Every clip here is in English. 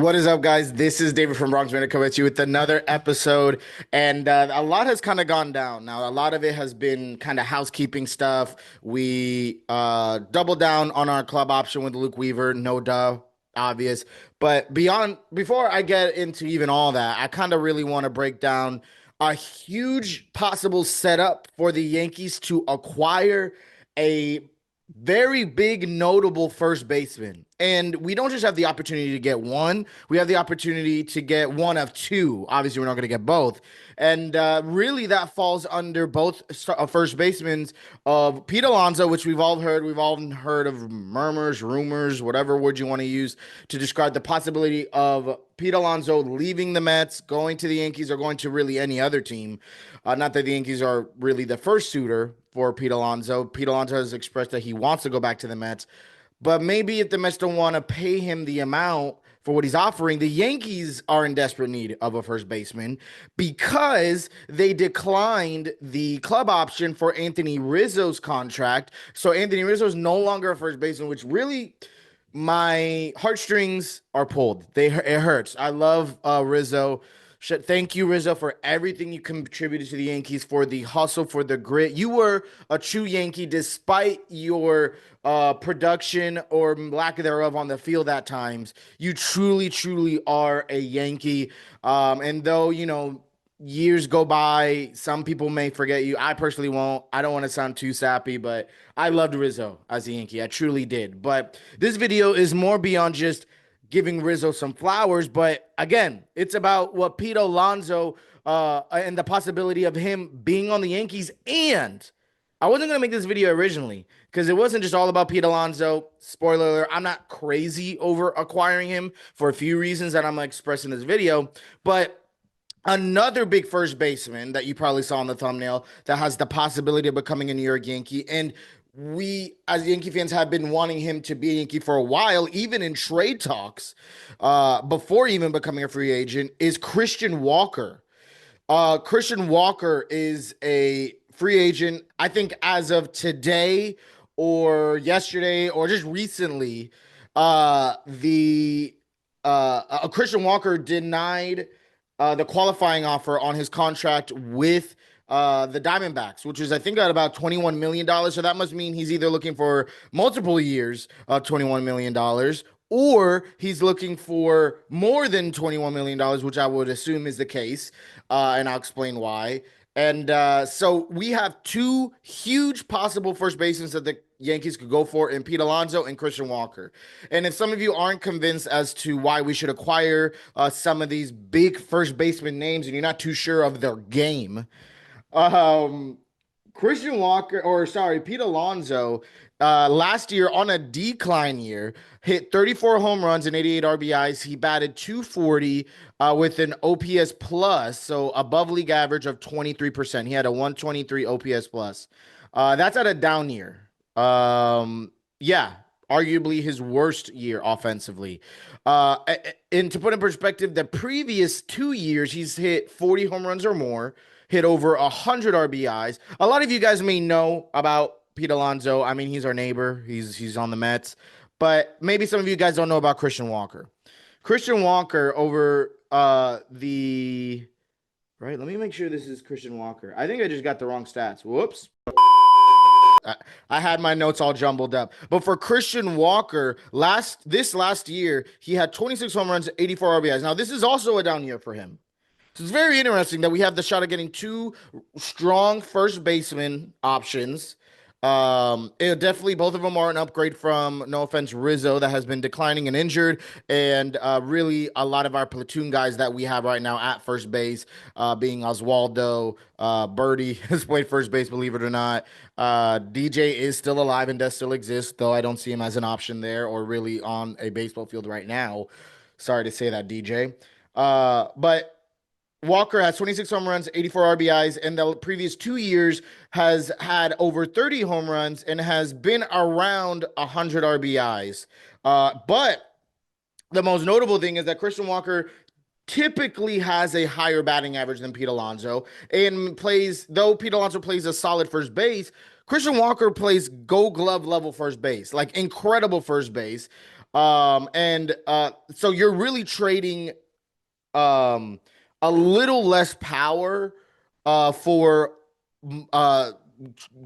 What is up, guys? This is David from Bronx Banter coming at you with another episode. And a lot has kind of gone down. Now, a lot of it has been kind of housekeeping stuff. We doubled down on our club option with Luke Weaver, no duh, obvious. But before I get into even all that, I kind of really want to break down a huge possible setup for the Yankees to acquire a very big, notable first baseman. And we don't just have the opportunity to get one, we have the opportunity to get one of two. Obviously, we're not going to get both. And really, that falls under both first basemen of Pete Alonso, which we've all heard. We've all heard of murmurs, rumors, whatever word you want to use to describe the possibility of Pete Alonso leaving the Mets, going to the Yankees, or going to really any other team. Not that the Yankees are really the first suitor for Pete Alonso. Pete Alonso has expressed that he wants to go back to the Mets. But maybe if the Mets don't want to pay him the amount for what he's offering, the Yankees are in desperate need of a first baseman because they declined the club option for Anthony Rizzo's contract. So Anthony Rizzo is no longer a first baseman, which really my heartstrings are pulled. It hurts. I love Rizzo. Thank you, Rizzo, for everything you contributed to the Yankees, for the hustle, for the grit. You were a true Yankee despite your production or lack thereof on the field at times. You truly, truly are a Yankee. And though, years go by, some people may forget you. I personally won't. I don't want to sound too sappy, but I loved Rizzo as a Yankee. I truly did. But this video is more beyond just giving Rizzo some flowers, but again, it's about what Pete Alonso and the possibility of him being on the Yankees. And I wasn't gonna make this video originally because it wasn't just all about Pete Alonso. Spoiler alert, I'm not crazy over acquiring him for a few reasons that I'm gonna express in this video, but another big first baseman that you probably saw in the thumbnail that has the possibility of becoming a New York Yankee. And we, as Yankee fans, have been wanting him to be a Yankee for a while, even in trade talks, before even becoming a free agent, is Christian Walker. Christian Walker is a free agent, I think, as of today or yesterday or just recently. The Christian Walker denied the qualifying offer on his contract with the Diamondbacks, which is, I think, at about $21 million. So that must mean he's either looking for multiple years of $21 million or he's looking for more than $21 million, which I would assume is the case. And I'll explain why. And so we have two huge possible first basements that the Yankees could go for in Pete Alonso and Christian Walker. And if some of you aren't convinced as to why we should acquire some of these big first baseman names and you're not too sure of their game, um, Christian Walker, or sorry, Pete Alonso, last year on a decline year, hit 34 home runs and 88 RBIs. He batted 240 with an OPS plus, so above league average of 23%. He had a 123 OPS plus. That's at a down year. Yeah, arguably his worst year offensively. And to put in perspective, the previous 2 years, he's hit 40 home runs or more, hit over 100 RBIs. A lot of you guys may know about Pete Alonso. I mean, he's our neighbor. He's on the Mets. But maybe some of you guys don't know about Christian Walker. Christian Walker over the right. Let me make sure this is Christian Walker. I think I just got the wrong stats. Whoops. I had my notes all jumbled up. But for Christian Walker, this last year, he had 26 home runs, 84 RBIs. Now, this is also a down year for him. So it's very interesting that we have the shot of getting two strong first baseman options. It definitely, both of them are an upgrade from, no offense, Rizzo, that has been declining and injured, and really a lot of our platoon guys that we have right now at first base, being Oswaldo, Birdie has played first base, believe it or not. DJ is still alive and does still exist, though I don't see him as an option there or really on a baseball field right now. Sorry to say that, DJ. But Walker has 26 home runs, 84 RBIs, and the previous 2 years has had over 30 home runs and has been around 100 RBIs. But the most notable thing is that Christian Walker typically has a higher batting average than Pete Alonso and though Pete Alonso plays a solid first base, Christian Walker plays Gold Glove level first base, like incredible first base. And so you're really trading um, a little less power for uh,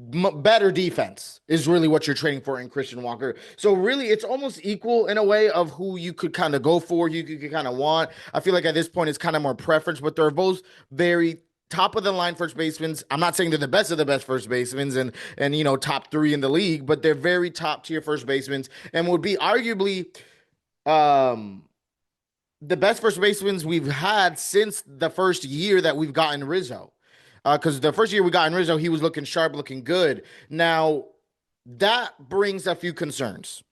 better defense is really what you're trading for in Christian Walker. So really, it's almost equal in a way of who you could kind of go for, you could kind of want. I feel like at this point, it's kind of more preference, but they're both very top of the line first basemen. I'm not saying they're the best of the best first basemen and top three in the league, but they're very top tier first basemen and would be arguably um the best first basemen we've had since the first year that we've gotten Rizzo. Because the first year we got in Rizzo, he was looking sharp, looking good. Now, that brings a few concerns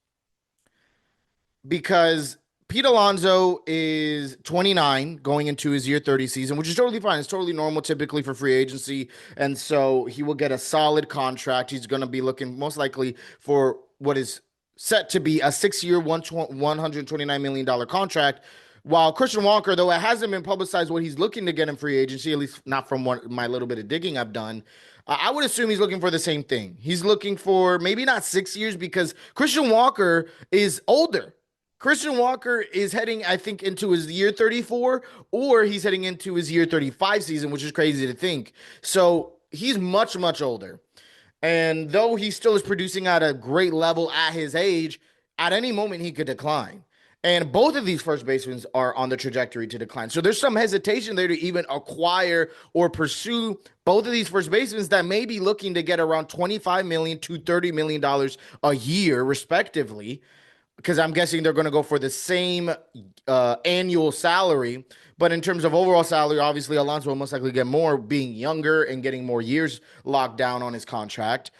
because Pete Alonso is 29 going into his year 30 season, which is totally fine. It's totally normal typically for free agency. And so he will get a solid contract. He's going to be looking most likely for what is set to be a 6 year, $129 million contract. While Christian Walker, though it hasn't been publicized what he's looking to get in free agency, at least not from what my little bit of digging I've done, I would assume he's looking for the same thing. He's looking for maybe not 6 years because Christian Walker is older. Christian Walker is heading, I think, into his year 34, or he's heading into his year 35 season, which is crazy to think. So he's much, much older. And though he still is producing at a great level at his age, at any moment he could decline. And both of these first basemen are on the trajectory to decline. So there's some hesitation there to even acquire or pursue both of these first basemen that may be looking to get around $25 million to $30 million a year, respectively, because I'm guessing they're going to go for the same annual salary. But in terms of overall salary, obviously Alonso will most likely get more, being younger and getting more years locked down on his contract.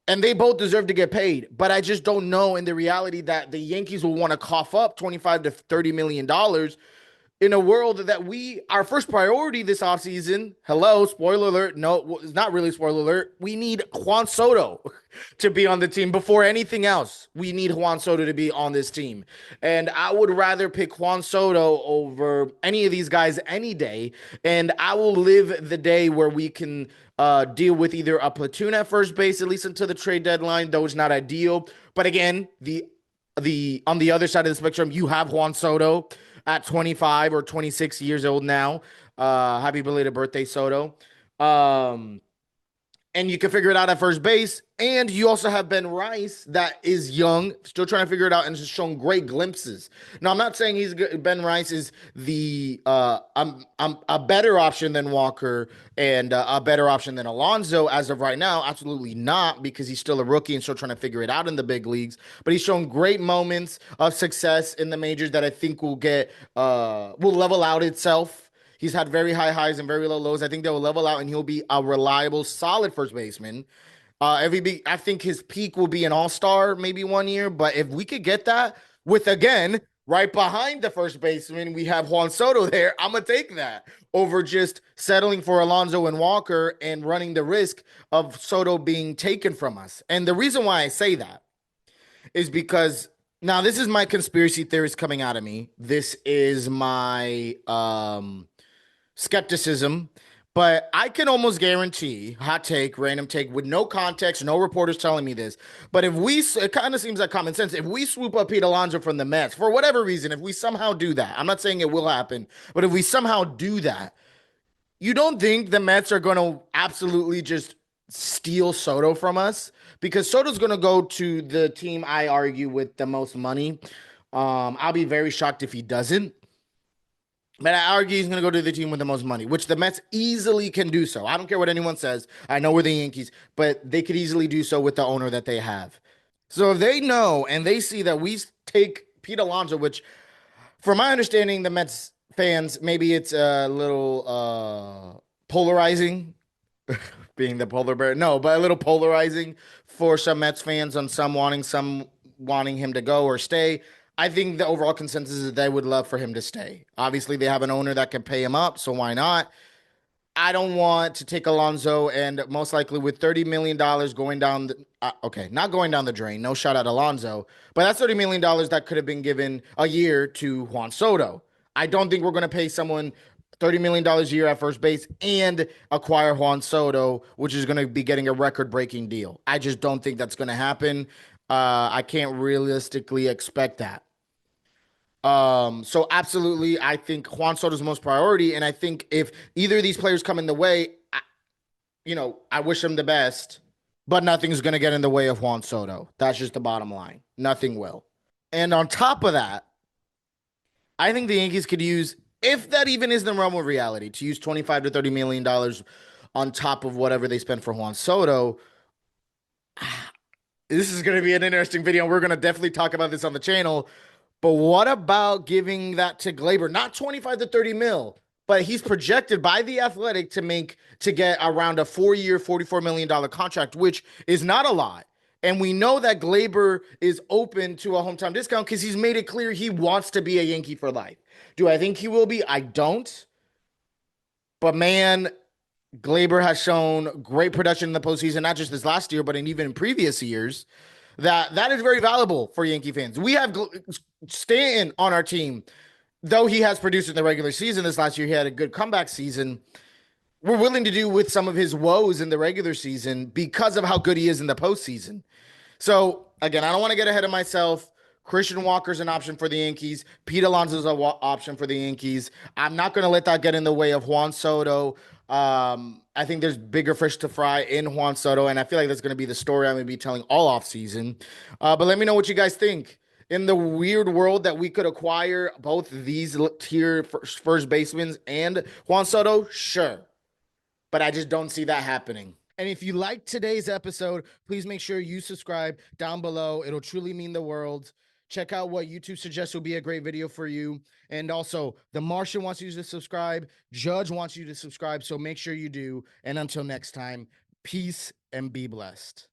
And they both deserve to get paid, but I just don't know in the reality that the Yankees will want to cough up 25 to $30 million in a world that our first priority this offseason, hello, spoiler alert. No, it's not really spoiler alert. We need Juan Soto to be on the team before anything else. We need Juan Soto to be on this team. And I would rather pick Juan Soto over any of these guys any day. And I will live the day where we can deal with either a platoon at first base, at least until the trade deadline, though it's not ideal. But again, the on the other side of the spectrum, you have Juan Soto at 25 or 26 years old now. Happy belated birthday, Soto. Um, and you can figure it out at first base. And you also have Ben Rice that is young, still trying to figure it out, and has shown great glimpses. Now, I'm not saying he's good. Ben Rice is the I'm a better option than Walker and a better option than Alonso as of right now. Absolutely not, because he's still a rookie and still trying to figure it out in the big leagues. But he's shown great moments of success in the majors that I think will level out itself. He's had very high highs and very low lows. I think they will level out, and he'll be a reliable, solid first baseman. I think his peak will be an all-star maybe one year, but if we could get that with, again, right behind the first baseman, we have Juan Soto there. I'm gonna take that over just settling for Alonso and Walker and running the risk of Soto being taken from us. And the reason why I say that is because now this is my conspiracy theorist coming out of me. This is my skepticism, but I can almost guarantee, hot take, random take, with no context, no reporters telling me this. But it kind of seems like common sense. If we swoop up Pete Alonso from the Mets, for whatever reason, if we somehow do that, I'm not saying it will happen, but if we somehow do that, you don't think the Mets are going to absolutely just steal Soto from us? Because Soto's going to go to the team, I argue, with the most money. I'll be very shocked if he doesn't. But I argue he's going to go to the team with the most money, which the Mets easily can do so. I don't care what anyone says. I know we're the Yankees, but they could easily do so with the owner that they have. So if they know and they see that we take Pete Alonso, which, from my understanding, the Mets fans, maybe it's a little polarizing, being the polar bear. No, but a little polarizing for some Mets fans on some wanting him to go or stay. I think the overall consensus is they would love for him to stay. Obviously, they have an owner that can pay him up, so why not? I don't want to take Alonso, and most likely with $30 million going down, okay, not going down the drain, no shot at Alonso, but that's $30 million that could have been given a year to Juan Soto. I don't think we're going to pay someone $30 million a year at first base and acquire Juan Soto, which is going to be getting a record breaking deal. I just don't think that's going to happen. I can't realistically expect that. So absolutely, I think Juan Soto's most priority, and I think if either of these players come in the way, I wish them the best, but nothing's going to get in the way of Juan Soto. That's just the bottom line. Nothing will. And on top of that, I think the Yankees could use, if that even is the realm of reality, to use 25 to 30 million dollars on top of whatever they spent for Juan Soto. This is going to be an interesting video. We're going to definitely talk about this on the channel. But what about giving that to Glaber? Not 25 to 30 mil, but he's projected by the Athletic to get around a 4-year, $44 million contract, which is not a lot. And we know that Glaber is open to a hometown discount because he's made it clear he wants to be a Yankee for life. Do I think he will be? I don't. But man, Glaber has shown great production in the postseason, not just this last year, but even in previous years. That is very valuable for Yankee fans. We have Stanton on our team, though he has produced in the regular season. This last year, he had a good comeback season. We're willing to do with some of his woes in the regular season because of how good he is in the postseason. So again, I don't want to get ahead of myself. Christian Walker's an option for the Yankees. Pete Alonso's an option for the Yankees. I'm not going to let that get in the way of Juan Soto. I think there's bigger fish to fry in Juan Soto, and I feel like that's going to be the story I'm going to be telling all offseason. But let me know what you guys think. In the weird world that we could acquire both these tier first basemen and Juan Soto, sure. But I just don't see that happening. And if you liked today's episode, please make sure you subscribe down below. It'll truly mean the world. Check out what YouTube suggests will be a great video for you. And also, The Martian wants you to subscribe. Judge wants you to subscribe. So make sure you do. And until next time, peace and be blessed.